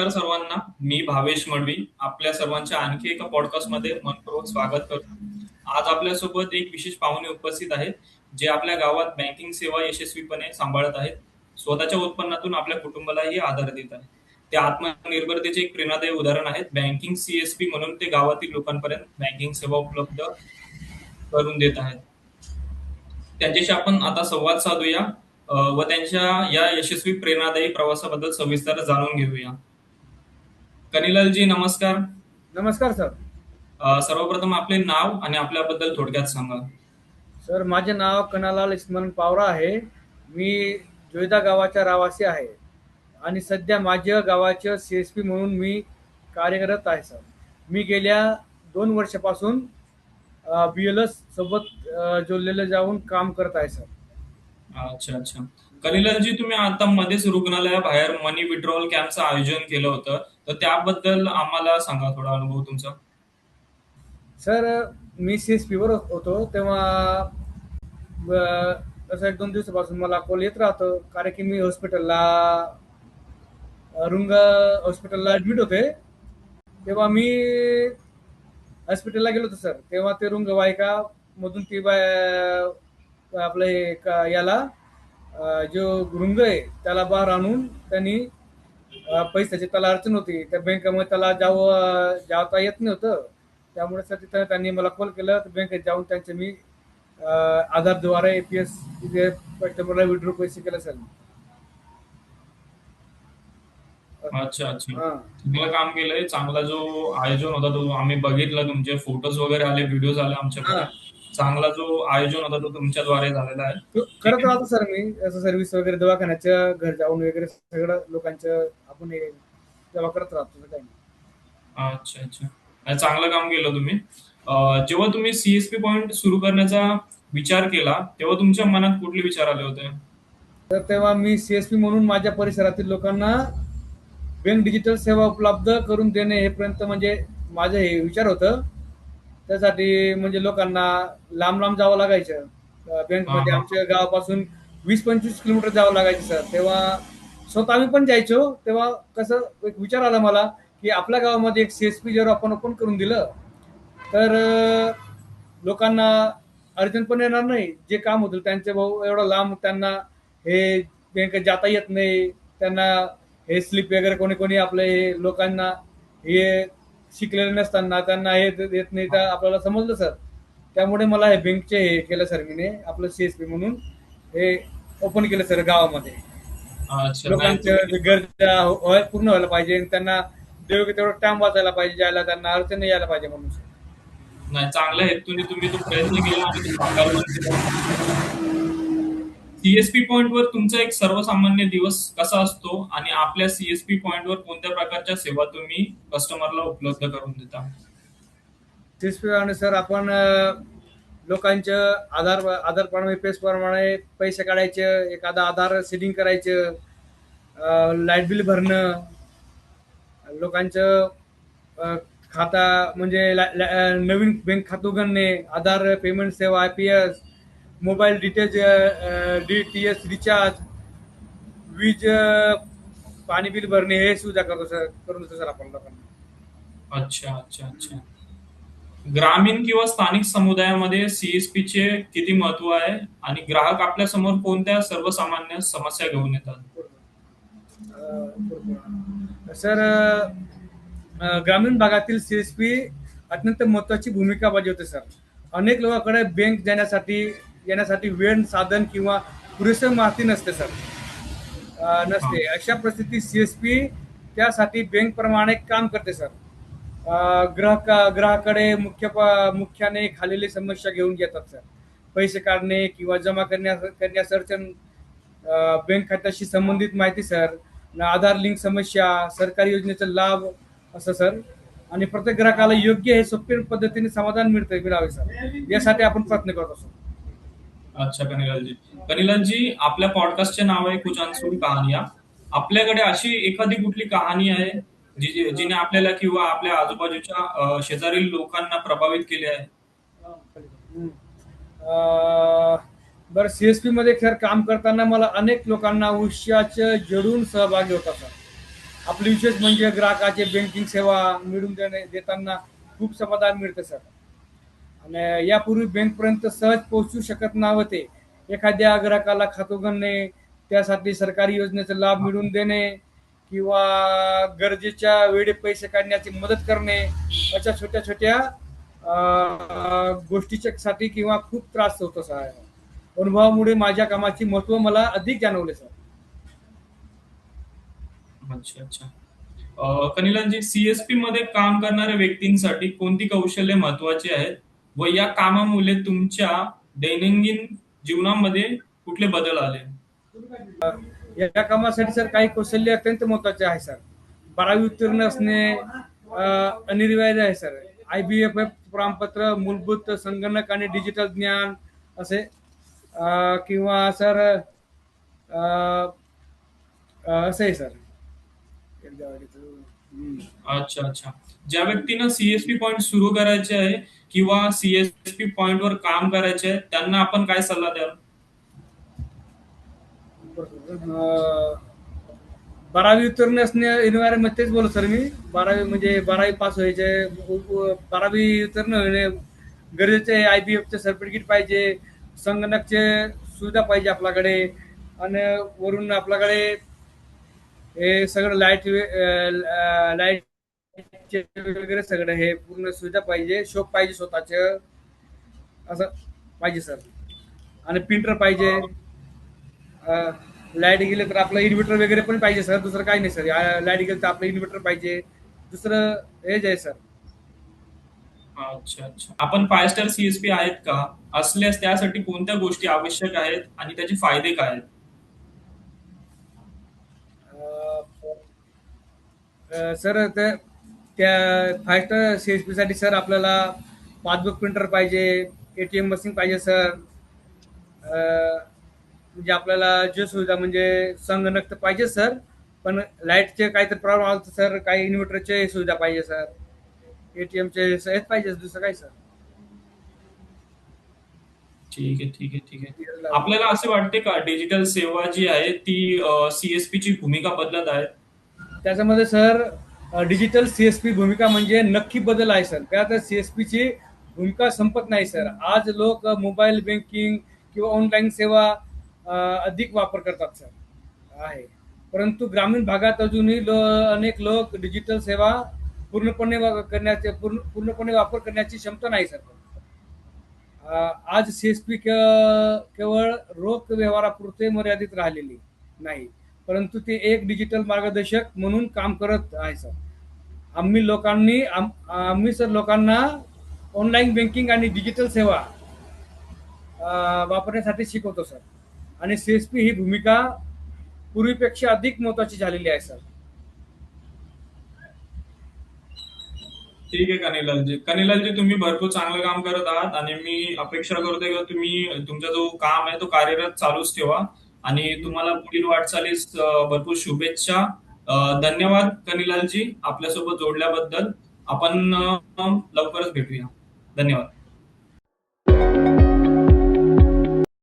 नमस्कार सर्वांना. मी भावेश मडवी. आपल्या सर्वांच्या आणखी एका पॉडकास्टमध्ये मनपूर्वक स्वागत करतो. आज आपल्यासोबत एक विशेष पाहुणे उपस्थित आहेत, जे आपल्या गावात बँकिंग सेवा यशस्वीपणे सांभाळत आहेत. स्वतःच्या उत्पन्नातून आपल्या कुटुंबालाही आधार देत आहेत. ते आत्मनिर्भरतेचे एक प्रेरणादायी उदाहरण आहेत. बँकिंग सीएसपी म्हणून ते गावातील लोकांपर्यंत बँकिंग सेवा उपलब्ध करून देत आहेत. त्यांच्याशी आपण आता संवाद साधूया व त्यांच्या या यशस्वी प्रेरणादायी प्रवासाबद्दल सविस्तर जाणून घेऊया. कनिलालजी नमस्कार. नमस्कार सर. सर्वप्रथम आपले नाव आणि आपल्याबद्दल थोडक्यात सांगा. सर माझे नाव कनालाल इस्मन पावरा आहे. मी जोईदा गावाचा रहिवासी आहे आणि सध्या माझ्या गावाचे सीएसपी म्हणून मी कार्यरत आहे सर. मी गेल्या 2 वर्षापासून BLS सोबत जोडलेलं जाऊन काम करत आहे सर. अच्छा अच्छा. कनिलालजी, तुम्ही आता मध्येच रुग्णालयाबाहेर मनी विड्रॉवल कॅम्पचं आयोजन केलं होतं, तर त्याबद्दल आम्हाला सांगा थोडा अनुभव तुमचा. सर मी CSP वर होतो तेव्हा तसं 1-2 दिवसापासून मला कॉल येत राहतो, कारण की मी रुंग हॉस्पिटलला ऍडमिट होते. तेव्हा मी हॉस्पिटलला गेलो होतो सर. तेव्हा ते रुग्णवाहिका मधून ती आपलं याला जो रुंग आहे त्याला बाहेर आणून त्यांनी पैशाची त्याला अडचण होती. त्या बँकेमध्ये त्याला जाता येत नव्हतं. त्यामुळे सर तिथं त्यांनी मला कॉल केला. बँकेत जाऊन त्यांचे मी आधारद्वारे APS कस्टमरला विड्रॉ पैसे केले सर. अच्छा अच्छा. चांगलं काम केलंय. चांगला जो आयोजन होता तो आम्ही बघितला. तुमचे फोटोज वगैरे आले, व्हिडिओज आले आमच्याकडे. चांगला जो आयोजन होता तो तुमच्याद्वारे झालेला आहे. करत राहतो सर मी असं सर्व्हिस वगैरे, दवाखान्याच्या घर जाऊन वगैरे सगळं लोकांचं आपण सेवा करत राहतो काही. अच्छा अच्छा. चांगलं काम केलं तुम्ही. जेव्हा तुम्ही सीएसपी पॉइंट सुरू करण्याचा विचार केला तेव्हा तुमच्या मनात कुठले विचार आले होते? तर तेव्हा मी CSP म्हणून माझ्या परिसरातील लोकांना बँक डिजिटल सेवा उपलब्ध करून देणे हे पर्यंत म्हणजे माझं हे विचार होतं. त्यासाठी म्हणजे लोकांना लांब लांब जावं लागायचं. बँकमध्ये आमच्या गावापासून 20-25 किलोमीटर जावं लागायचं सर. तेव्हा स्वतः आम्ही पण जायचो. तेव्हा कसं एक विचार आला मला की आपल्या गावामध्ये एक CSP जर आपण ओपन करून दिलं तर लोकांना अडचण पण येणार नाही. जे काम होतील त्यांचे भाऊ एवढं लांब, त्यांना हे बँकेत जाता येत नाही, त्यांना हे स्लिप वगैरे कोणी कोणी आपले लोकांना हे शिकलेले नसताना त्यांना हे येत नाही. तर आपल्याला समजलं सर. त्यामुळे मला हे बँकचे हे केलं सर. मी आपलं CSP म्हणून हे ओपन केलं सर गावामध्ये. लोकांच्या गरजा पूर्ण व्हायला पाहिजे, त्यांना तेवढं टाइम वाचायला पाहिजे, जायला त्यांना अडचण नाही यायला पाहिजे म्हणून. नाही, चांगल्या हेतूने तुम्ही तो प्रयत्न केला आणि ते साकार पण केला. सीएसपी पॉइंट वर तुमचा एक सर्वसामान्य दिवस कसा असतो आणि आपल्या सीएसपी पॉइंट वर कोणत्या प्रकारच्या सेवा तुम्ही कस्टमरला उपलब्ध करून देता? CSP आणि सर आपण लोकांच्या आधार पेज प्रमाणे पैसे काढायचे, एखादा आधार सेटिंग करायचं, लाईट बिल भरणं, लोकांचं खाता म्हणजे नवीन बँक खातं उघडणे, आधार पेमेंट सेवा, IPS, mobile details, DTS recharge, वीज पाणी बिल भरणे हे सुविधा करून देतो सर आपण लोकांना. अच्छा अच्छा अच्छा. ग्रामीण किंवा स्थानिक समुदायामध्ये सीएसपी चे किती महत्व आहे आणि ग्राहक आपल्या समोर कोणत्या सर्वसामान्य समस्या घेऊन येतात? सर ग्रामीण भागातील CSP अत्यंत महत्वाची भूमिका बजावते सर. अनेक लोकांकडे बँक येण्यासाठी वेळ, साधन किंवा पुरेसे माहिती नसते सर. नसते. अशा परिस्थितीत CSP त्यासाठी बँक प्रमाणे काम करते सर. ग्राहकाकडे मुख्याने खालील समस्या घेऊन येतात सर. पैसे काढणे किंवा जमा करण्यास अडचण, बँक खात्याशी संबंधित माहिती सर, आधार लिंक समस्या, सरकारी योजनेचा लाभ असं सर. आणि प्रत्येक ग्राहकाला योग्य हे सोपे पद्धतीने समाधान मिळावे सर, यासाठी आपण प्रयत्न करत असतो. अच्छा कनिलालजी, आपल्या पॉडकास्टचे नाव आहे कुछ अनसुनी कहानियां. आपल्याकडे अशी एखादी कुठली कहाणी आहे जिने आपल्याला किंवा आपल्या आजूबाजूच्या शेजारील लोकांना प्रभावित केले आहे? बरं, CSP मध्ये खरं काम करताना मला अनेक लोकांना उत्साहाचे जडून सहभागी होता सर. आपले विशेष म्हणजे ग्राहकाचे बँकिंग सेवा मिळवून देताना खूप समाधान मिळतं सर. आणि यापूर्वी बँकपर्यंत सहज पोहोचू शकत नव्हते. एखाद्या ग्राहकाला खातं उघडणे, त्यासाठी सरकारी योजनेचा लाभ मिळवून देणे किंवा गरजेच्या वेळी पैसे काढण्याची मदत करणे, अशा छोट्या छोट्या गोष्टीच्या साठी किंवा खूप त्रास होतो सर. अनुभवामुळे माझ्या कामाची महत्व मला अधिक जाणवले सर. अच्छा अच्छा. कनिलालजी, सीएसपी मध्ये काम करणाऱ्या व्यक्तींसाठी कोणती कौशल्य महत्वाची आहेत व या कामामुळे तुमच्या दैनंदिन जीवनामध्ये कुठले बदल आले? या कामासाठी सर काही कौशल्य अत्यंत महत्वाचे आहे सर. 12वी उत्तीर्ण असणे अनिवार्य आहे सर. IBFF प्रमाणपत्र, मूलभूत संगणक आणि डिजिटल ज्ञान असे किंवा सर असं आहे सर. अच्छा अच्छा. ज्या व्यक्तींना सीएसपी पॉइंट सुरू करायचे आहे किंवा सीएसपी पॉइंट वर काम करायचे आहे त्यांना आपण काय सल्ला द्याल? 12वी उत्तीर्ण असणे अनिवार्य तेच बोलत सर मी. 12वी म्हणजे 12वी पास व्हायचे, 12वी उत्तीर्ण होणे गरजेचे. IBFचे सर्टिफिकेट पाहिजे, संगणकचे सुविधा पाहिजे आपल्याकडे, आणि वरून आपल्याकडे हे सगळं लाईट वगैरे सगळं हे पूर्ण सुविधा पाहिजे. शॉप पाहिजे स्वतःच, असं पाहिजे सर. आणि प्रिंटर पाहिजे. लाईट गेले तर आपलं इन्व्हर्टर वगैरे पण पाहिजे सर. दुसरं काही नाही सर. लाईट गेले तर आपलं इन्व्हर्टर पाहिजे. दुसरं हेच आहे सर. अच्छा अच्छा. आपण 5 स्टार सीएसपी आहेत का? असल्यास त्यासाठी कोणत्या गोष्टी आवश्यक आहेत आणि त्याचे फायदे काय आहेत? सर त्या 5 स्टार CSP साठी सर आपल्याला पासबुक प्रिंटर पाहिजे, ATM मशीन पाहिजे सर. म्हणजे आपल्याला जे सुविधा म्हणजे संगणक तर पाहिजे सर, पण लाईटचे काहीतरी प्रॉब्लेम आला तर सर काही इन्व्हर्टरचे सुविधा पाहिजे सर. ATMचे हेच पाहिजे, दुसरं काय सर. ठीक आहे ठीक आहे ठीक आहे. आपल्याला असे वाटते का डिजिटल सेवा जी आहे ती सीएसपी ची भूमिका बदलत आहे? त्याच्यामध्ये सर डिजिटल CSP भूमिका म्हणजे नक्की बदल आहे सर. का तर CSPची भूमिका संपत नाही सर. आज लोक मोबाईल बँकिंग किंवा ऑनलाईन सेवा अधिक वापर करतात सर आहे. परंतु ग्रामीण भागात अजूनही अनेक लोक डिजिटल सेवा पूर्णपणे वापर करण्याची क्षमता नाही सर. आज CSP केवळ रोख व्यवहारापुरते मर्यादित राहिलेली नाही, परंतु ते एक डिजिटल मार्गदर्शक म्हणून काम करत आहे सर. आम्ही सर लोकांना ऑनलाईन बँकिंग आणि डिजिटल सेवा वापरण्यासाठी शिकवतो सर. आणि CSP ही भूमिका पूर्वीपेक्षा अधिक महत्वाची झालेली आहे सर. ठीक आहे कनिलालजी. कनिलालजी, तुम्ही भरपूर चांगलं काम करत आहात आणि मी अपेक्षा करतोय की तुम्ही तुमचा जो काम आहे तो कार्यरत चालूच ठेवा आणि तुम्हाला पुढील वाटचालीस भरपूर शुभेच्छा. धन्यवाद कनिलालजी आपल्यासोबत जोडल्याबद्दल. आपण लवकरच भेटूया. धन्यवाद.